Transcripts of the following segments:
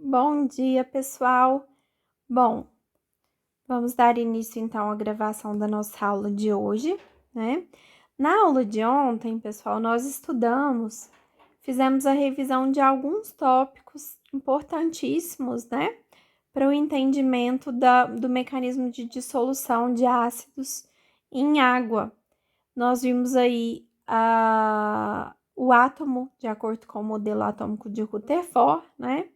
Bom dia, pessoal. Bom, vamos dar início então à gravação da nossa aula de hoje, né? Na aula de ontem, pessoal, nós fizemos a revisão de alguns tópicos importantíssimos, né? Para o entendimento do mecanismo de dissolução de ácidos em água. Nós vimos aí o átomo, de acordo com o modelo atômico de Rutherford, né?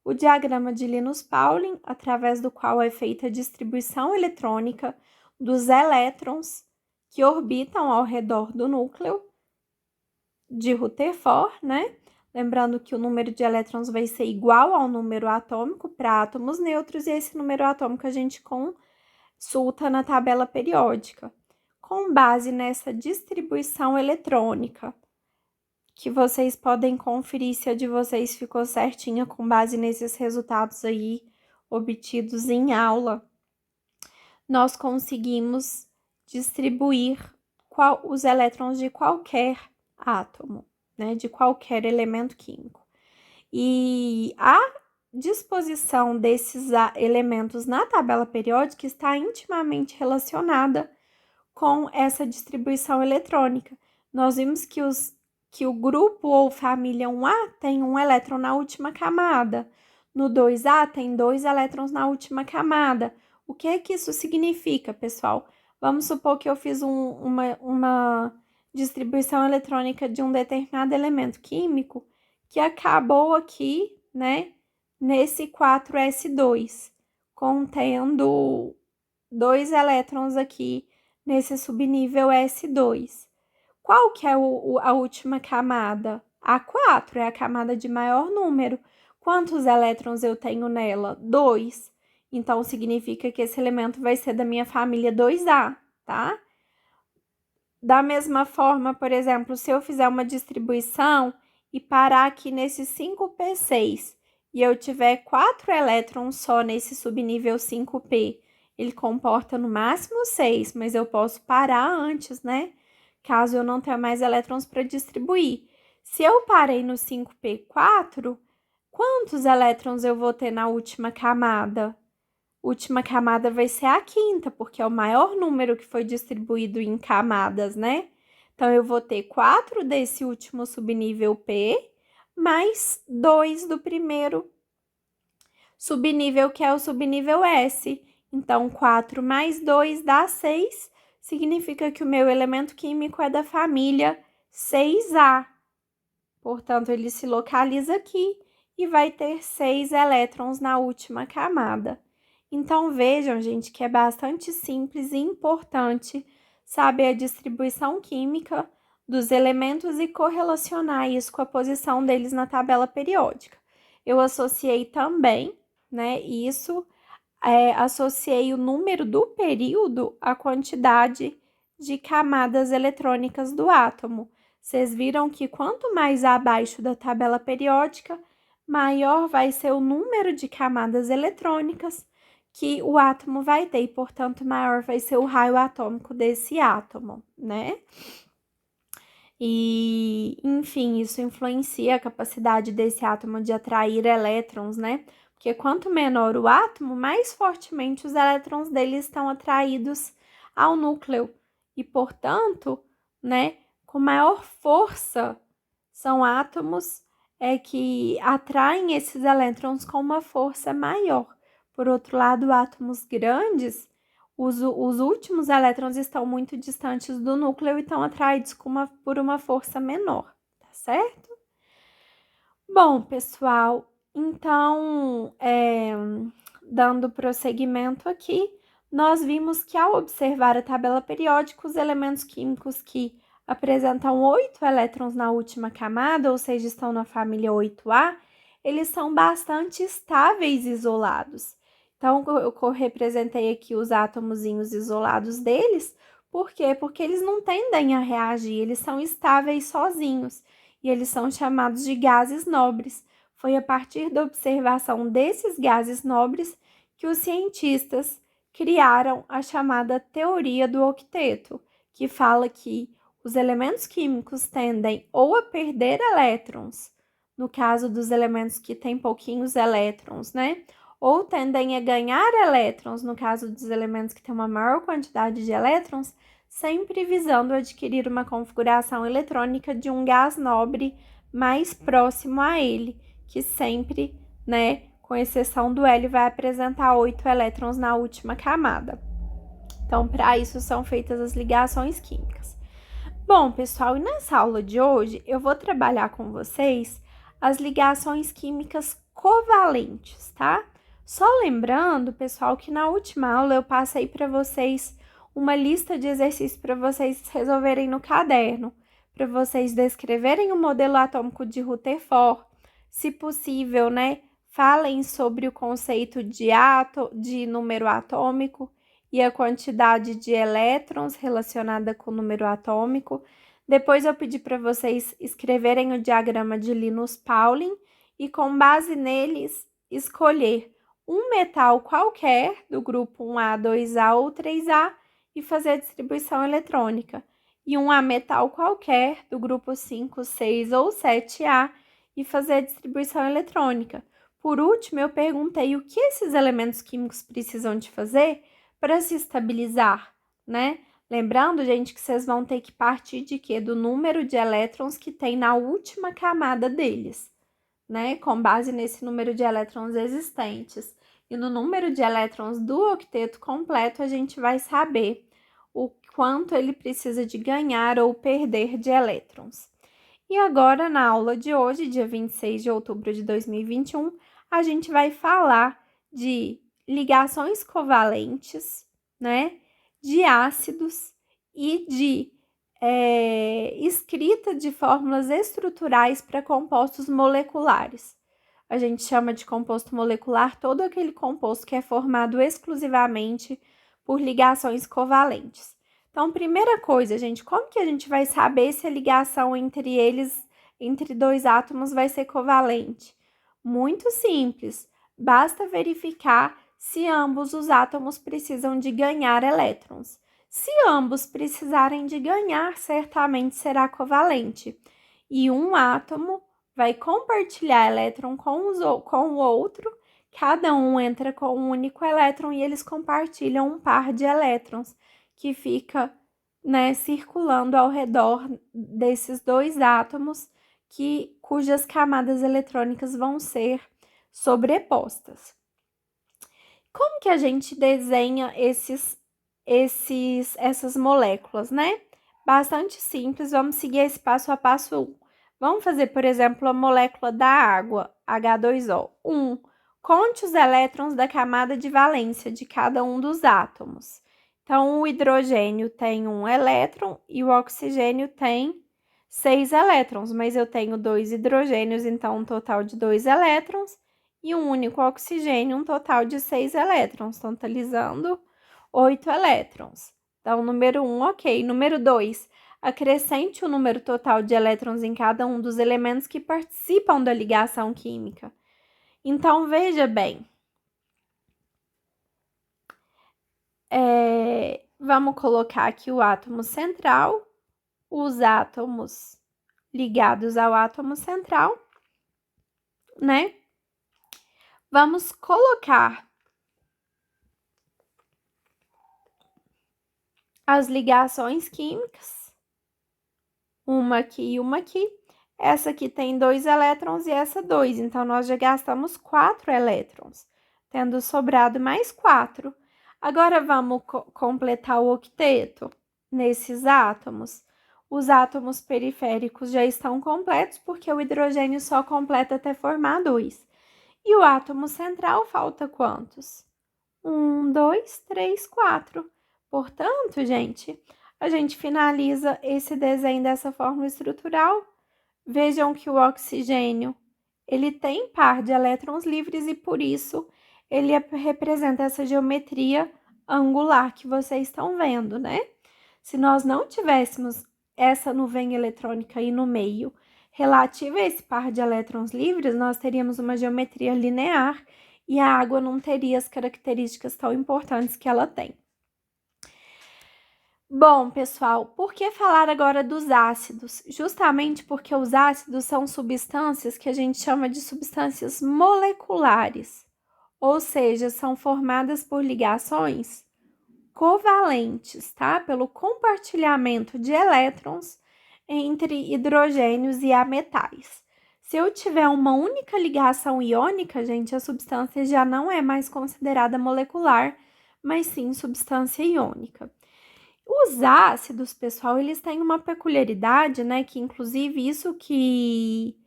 O diagrama de Linus-Pauling, através do qual é feita a distribuição eletrônica dos elétrons que orbitam ao redor do núcleo de Rutherford, né? Lembrando que o número de elétrons vai ser igual ao número atômico para átomos neutros, e esse número atômico a gente consulta na tabela periódica. Com base nessa distribuição eletrônica, que vocês podem conferir se a de vocês ficou certinha com base nesses resultados aí obtidos em aula, nós conseguimos distribuir os elétrons de qualquer átomo, né, de qualquer elemento químico. E a disposição desses elementos na tabela periódica está intimamente relacionada com essa distribuição eletrônica. Nós vimos que o grupo ou família 1A tem um elétron na última camada. No 2A tem 2 elétrons na última camada. O que é que isso significa, pessoal? Vamos supor que eu fiz uma distribuição eletrônica de um determinado elemento químico que acabou aqui, né, nesse 4s2, contendo 2 elétrons aqui nesse subnível S2. Qual que é a última camada? A 4 é a camada de maior número. Quantos elétrons eu tenho nela? 2. Então, significa que esse elemento vai ser da minha família 2A, tá? Da mesma forma, por exemplo, se eu fizer uma distribuição e parar aqui nesse 5p6 e eu tiver 4 elétrons só nesse subnível 5p, ele comporta no máximo 6, mas eu posso parar antes, né? Caso eu não tenha mais elétrons para distribuir. Se eu parei no 5p4, quantos elétrons eu vou ter na última camada? Última camada vai ser a quinta, porque é o maior número que foi distribuído em camadas, né? Então, eu vou ter 4 desse último subnível P, mais 2 do primeiro subnível, que é o subnível S. Então, 4 mais 2 dá 6, significa que o meu elemento químico é da família 6A. Portanto, ele se localiza aqui e vai ter 6 elétrons na última camada. Então, vejam, gente, que é bastante simples e importante saber a distribuição química dos elementos e correlacionar isso com a posição deles na tabela periódica. Eu associei também, né, associei o número do período à quantidade de camadas eletrônicas do átomo. Vocês viram que quanto mais abaixo da tabela periódica, maior vai ser o número de camadas eletrônicas que o átomo vai ter, e, portanto, maior vai ser o raio atômico desse átomo, né? E, enfim, isso influencia a capacidade desse átomo de atrair elétrons, né? Porque quanto menor o átomo, mais fortemente os elétrons dele estão atraídos ao núcleo. E, portanto, né, com maior força, são átomos que atraem esses elétrons com uma força maior. Por outro lado, átomos grandes, os últimos elétrons estão muito distantes do núcleo e estão atraídos por uma força menor, tá certo? Bom, pessoal, então, dando prosseguimento aqui, nós vimos que ao observar a tabela periódica, os elementos químicos que apresentam 8 elétrons na última camada, ou seja, estão na família 8A, eles são bastante estáveis isolados. Então, eu representei aqui os átomozinhos isolados deles. Por quê? Porque eles não tendem a reagir, eles são estáveis sozinhos e eles são chamados de gases nobres. Foi a partir da observação desses gases nobres que os cientistas criaram a chamada teoria do octeto, que fala que os elementos químicos tendem ou a perder elétrons no caso dos elementos que têm pouquinhos elétrons, né? Ou tendem a ganhar elétrons, no caso dos elementos que têm uma maior quantidade de elétrons, sempre visando adquirir uma configuração eletrônica de um gás nobre mais próximo a ele, que sempre, né, com exceção do hélio, vai apresentar 8 elétrons na última camada. Então, para isso são feitas as ligações químicas. Bom, pessoal, e nessa aula de hoje eu vou trabalhar com vocês as ligações químicas covalentes, tá? Só lembrando, pessoal, que na última aula eu passei para vocês uma lista de exercícios para vocês resolverem no caderno, para vocês descreverem o modelo atômico de Rutherford, se possível, né? Falem sobre o conceito de número atômico e a quantidade de elétrons relacionada com o número atômico. Depois eu pedi para vocês escreverem o diagrama de Linus Pauling e, com base neles, escolher um metal qualquer do grupo 1A, 2A ou 3A e fazer a distribuição eletrônica. E um ametal qualquer do grupo 5, 6 ou 7A e fazer a distribuição eletrônica. Por último, eu perguntei o que esses elementos químicos precisam de fazer para se estabilizar, né? Lembrando, gente, que vocês vão ter que partir de quê? Do número de elétrons que tem na última camada deles, né? Com base nesse número de elétrons existentes. E no número de elétrons do octeto completo, a gente vai saber o quanto ele precisa de ganhar ou perder de elétrons. E agora, na aula de hoje, dia 26 de outubro de 2021, a gente vai falar de ligações covalentes, né, de ácidos e de escrita de fórmulas estruturais para compostos moleculares. A gente chama de composto molecular todo aquele composto que é formado exclusivamente por ligações covalentes. Então, primeira coisa, gente, como que a gente vai saber se a ligação entre eles, entre dois átomos, vai ser covalente? Muito simples, basta verificar se ambos os átomos precisam de ganhar elétrons. Se ambos precisarem de ganhar, certamente será covalente. E um átomo vai compartilhar elétron com o outro, cada um entra com um único elétron e eles compartilham um par de elétrons, que fica, né, circulando ao redor desses dois átomos, cujas camadas eletrônicas vão ser sobrepostas. Como que a gente desenha essas moléculas, né? Bastante simples, vamos seguir esse passo a passo 1. Vamos fazer, por exemplo, a molécula da água, H2O. 1. Conte os elétrons da camada de valência de cada um dos átomos. Então, o hidrogênio tem 1 elétron e o oxigênio tem 6 elétrons, mas eu tenho 2 hidrogênios, então um total de 2 elétrons, e um único oxigênio, um total de 6 elétrons, totalizando 8 elétrons. Então, número 1, ok. Número 2, acrescente o número total de elétrons em cada um dos elementos que participam da ligação química. Então, veja bem. Vamos colocar aqui o átomo central, os átomos ligados ao átomo central, né? Vamos colocar as ligações químicas, uma aqui e uma aqui. Essa aqui tem 2 elétrons e essa 2, então nós já gastamos 4 elétrons, tendo sobrado mais 4. Agora vamos completar o octeto nesses átomos. Os átomos periféricos já estão completos, porque o hidrogênio só completa até formar 2. E o átomo central falta quantos? 1, 2, 3, 4. Portanto, gente, a gente finaliza esse desenho dessa fórmula estrutural. Vejam que o oxigênio, ele tem par de elétrons livres e, por isso, ele representa essa geometria angular que vocês estão vendo, né? Se nós não tivéssemos essa nuvem eletrônica aí no meio, relativa a esse par de elétrons livres, nós teríamos uma geometria linear e a água não teria as características tão importantes que ela tem. Bom, pessoal, por que falar agora dos ácidos? Justamente porque os ácidos são substâncias que a gente chama de substâncias moleculares, ou seja, são formadas por ligações covalentes, tá? Pelo compartilhamento de elétrons entre hidrogênios e ametais. Se eu tiver uma única ligação iônica, gente, a substância já não é mais considerada molecular, mas sim substância iônica. Os ácidos, pessoal, eles têm uma peculiaridade, né? Que inclusive isso que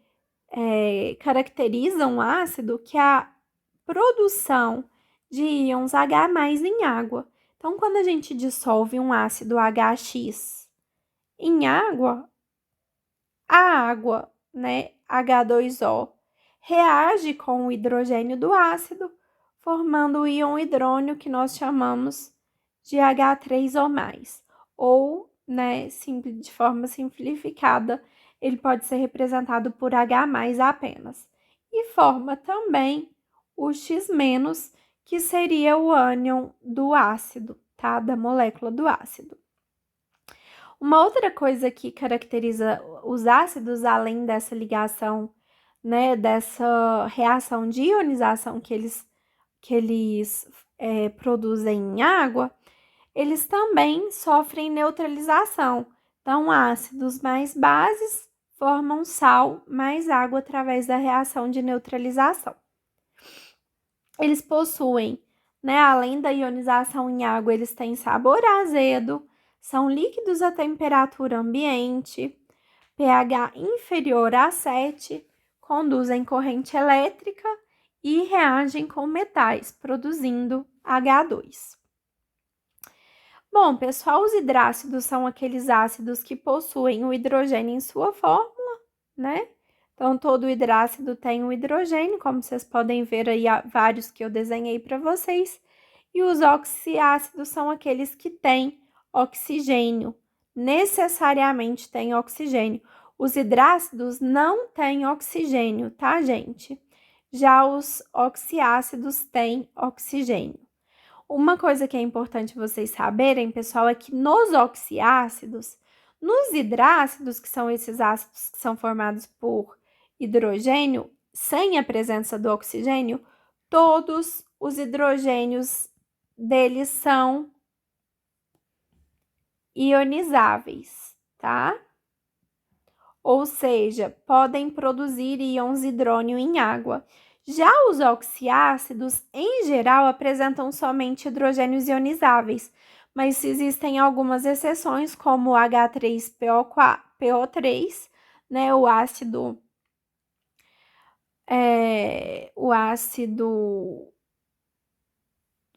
caracteriza um ácido, que é a produção de íons H+ em água. Então, quando a gente dissolve um ácido HX em água, a água, né, H2O, reage com o hidrogênio do ácido, formando o íon hidrônio que nós chamamos de H3O+. Ou, né, de forma simplificada, ele pode ser representado por H+ apenas. E forma também o X-, que seria o ânion do ácido, tá? Da molécula do ácido. Uma outra coisa que caracteriza os ácidos, além dessa ligação, né, dessa reação de ionização que eles produzem em água, eles também sofrem neutralização. Então, ácidos mais bases formam sal mais água através da reação de neutralização. Eles possuem, né, além da ionização em água, eles têm sabor azedo, são líquidos a temperatura ambiente, pH inferior a 7, conduzem corrente elétrica e reagem com metais, produzindo H2. Bom, pessoal, os hidrácidos são aqueles ácidos que possuem o hidrogênio em sua fórmula, né? Então, todo hidrácido tem um hidrogênio, como vocês podem ver aí, vários que eu desenhei para vocês. E os oxiácidos são aqueles que têm oxigênio, necessariamente têm oxigênio. Os hidrácidos não têm oxigênio, tá, gente? Já os oxiácidos têm oxigênio. Uma coisa que é importante vocês saberem, pessoal, é que nos oxiácidos, nos hidrácidos, que são esses ácidos que são formados por hidrogênio, sem a presença do oxigênio, todos os hidrogênios deles são ionizáveis, tá? Ou seja, podem produzir íons hidrônio em água. Já os oxiácidos, em geral, apresentam somente hidrogênios ionizáveis, mas existem algumas exceções, como o H3PO3, né, o ácido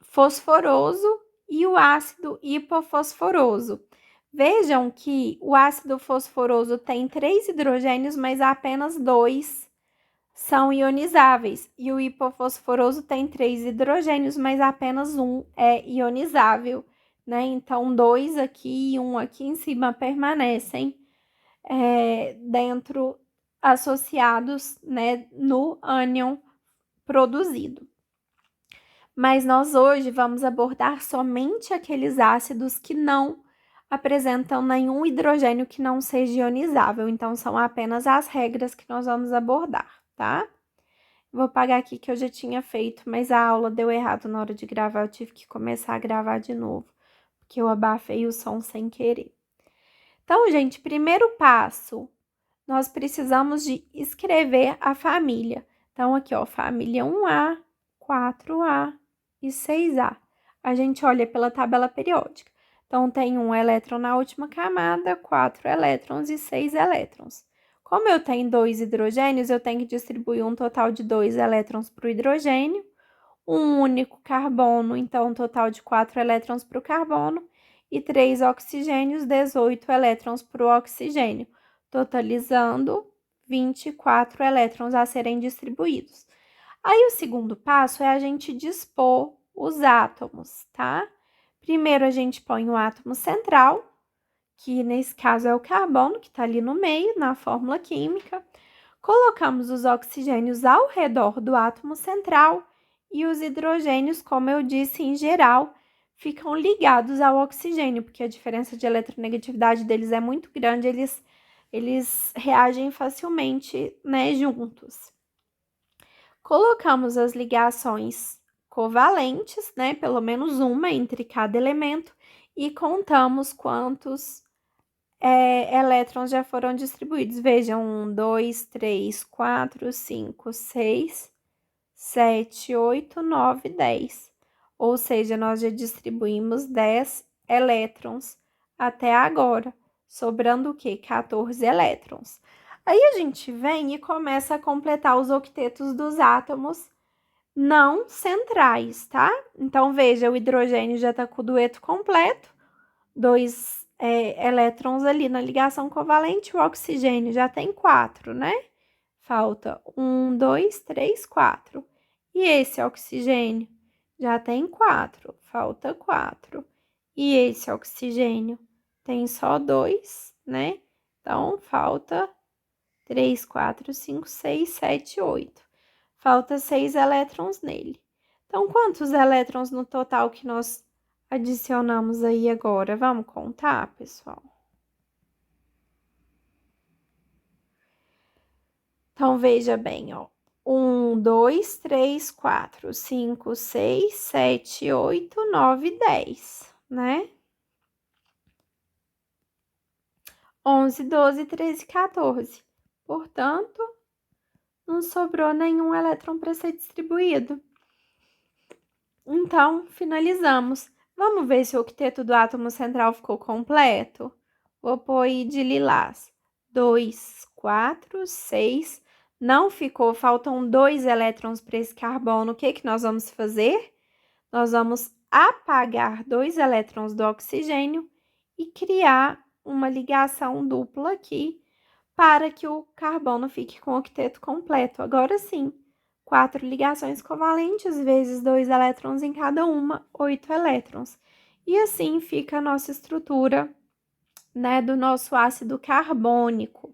fosforoso e o ácido hipofosforoso. Vejam que o ácido fosforoso tem 3 hidrogênios, mas apenas 2 são ionizáveis. E o hipofosforoso tem 3 hidrogênios, mas apenas 1 é ionizável, né? Então, 2 aqui e 1 aqui em cima permanecem dentro, associados, né, no ânion produzido. Mas nós hoje vamos abordar somente aqueles ácidos que não apresentam nenhum hidrogênio que não seja ionizável. Então, são apenas as regras que nós vamos abordar, tá? Vou apagar aqui que eu já tinha feito, mas a aula deu errado na hora de gravar, eu tive que começar a gravar de novo, porque eu abafei o som sem querer. Então, gente, primeiro passo, nós precisamos de escrever a família. Então, aqui, ó, família 1A, 4A e 6A. A gente olha pela tabela periódica. Então, tem um elétron na última camada, 4 elétrons e 6 elétrons. Como eu tenho 2 hidrogênios, eu tenho que distribuir um total de 2 elétrons para o hidrogênio, um único carbono, então um total de 4 elétrons para o carbono, e 3 oxigênios, 18 elétrons para o oxigênio, totalizando 24 elétrons a serem distribuídos. Aí o segundo passo é a gente dispor os átomos, tá? Primeiro a gente põe o átomo central, que nesse caso é o carbono, que está ali no meio, na fórmula química. Colocamos os oxigênios ao redor do átomo central e os hidrogênios, como eu disse, em geral, ficam ligados ao oxigênio, porque a diferença de eletronegatividade deles é muito grande, eles reagem facilmente, né, juntos. Colocamos as ligações covalentes, né, pelo menos uma entre cada elemento, e contamos quantos elétrons já foram distribuídos. Vejam, 1, 2, 3, 4, 5, 6, 7, 8, 9, 10. Ou seja, nós já distribuímos 10 elétrons até agora, sobrando o quê? 14 elétrons. Aí a gente vem e começa a completar os octetos dos átomos não centrais, tá? Então, veja, o hidrogênio já tá com o dueto completo, 2 elétrons ali na ligação covalente, o oxigênio já tem 4, né? Falta 1, 2, 3, 4. E esse oxigênio já tem 4, falta 4. E esse oxigênio tem só 2, né? Então, falta 3, 4, 5, 6, 7, 8. Falta 6 elétrons nele. Então, quantos elétrons no total que nós adicionamos aí agora? Vamos contar, pessoal? Então, veja bem, ó. 1, 2, 3, 4, 5, 6, 7, 8, 9, 10, né? 11, 12, 13, 14. Portanto, não sobrou nenhum elétron para ser distribuído. Então, finalizamos. Vamos ver se o octeto do átomo central ficou completo? Vou pôr aí de lilás. 2, 4, 6. Não ficou, faltam 2 elétrons para esse carbono. O que nós vamos fazer? Nós vamos apagar 2 elétrons do oxigênio e criar uma ligação dupla aqui para que o carbono fique com o octeto completo. Agora sim, 4 ligações covalentes vezes 2 elétrons em cada uma, 8 elétrons. E assim fica a nossa estrutura, né, do nosso ácido carbônico.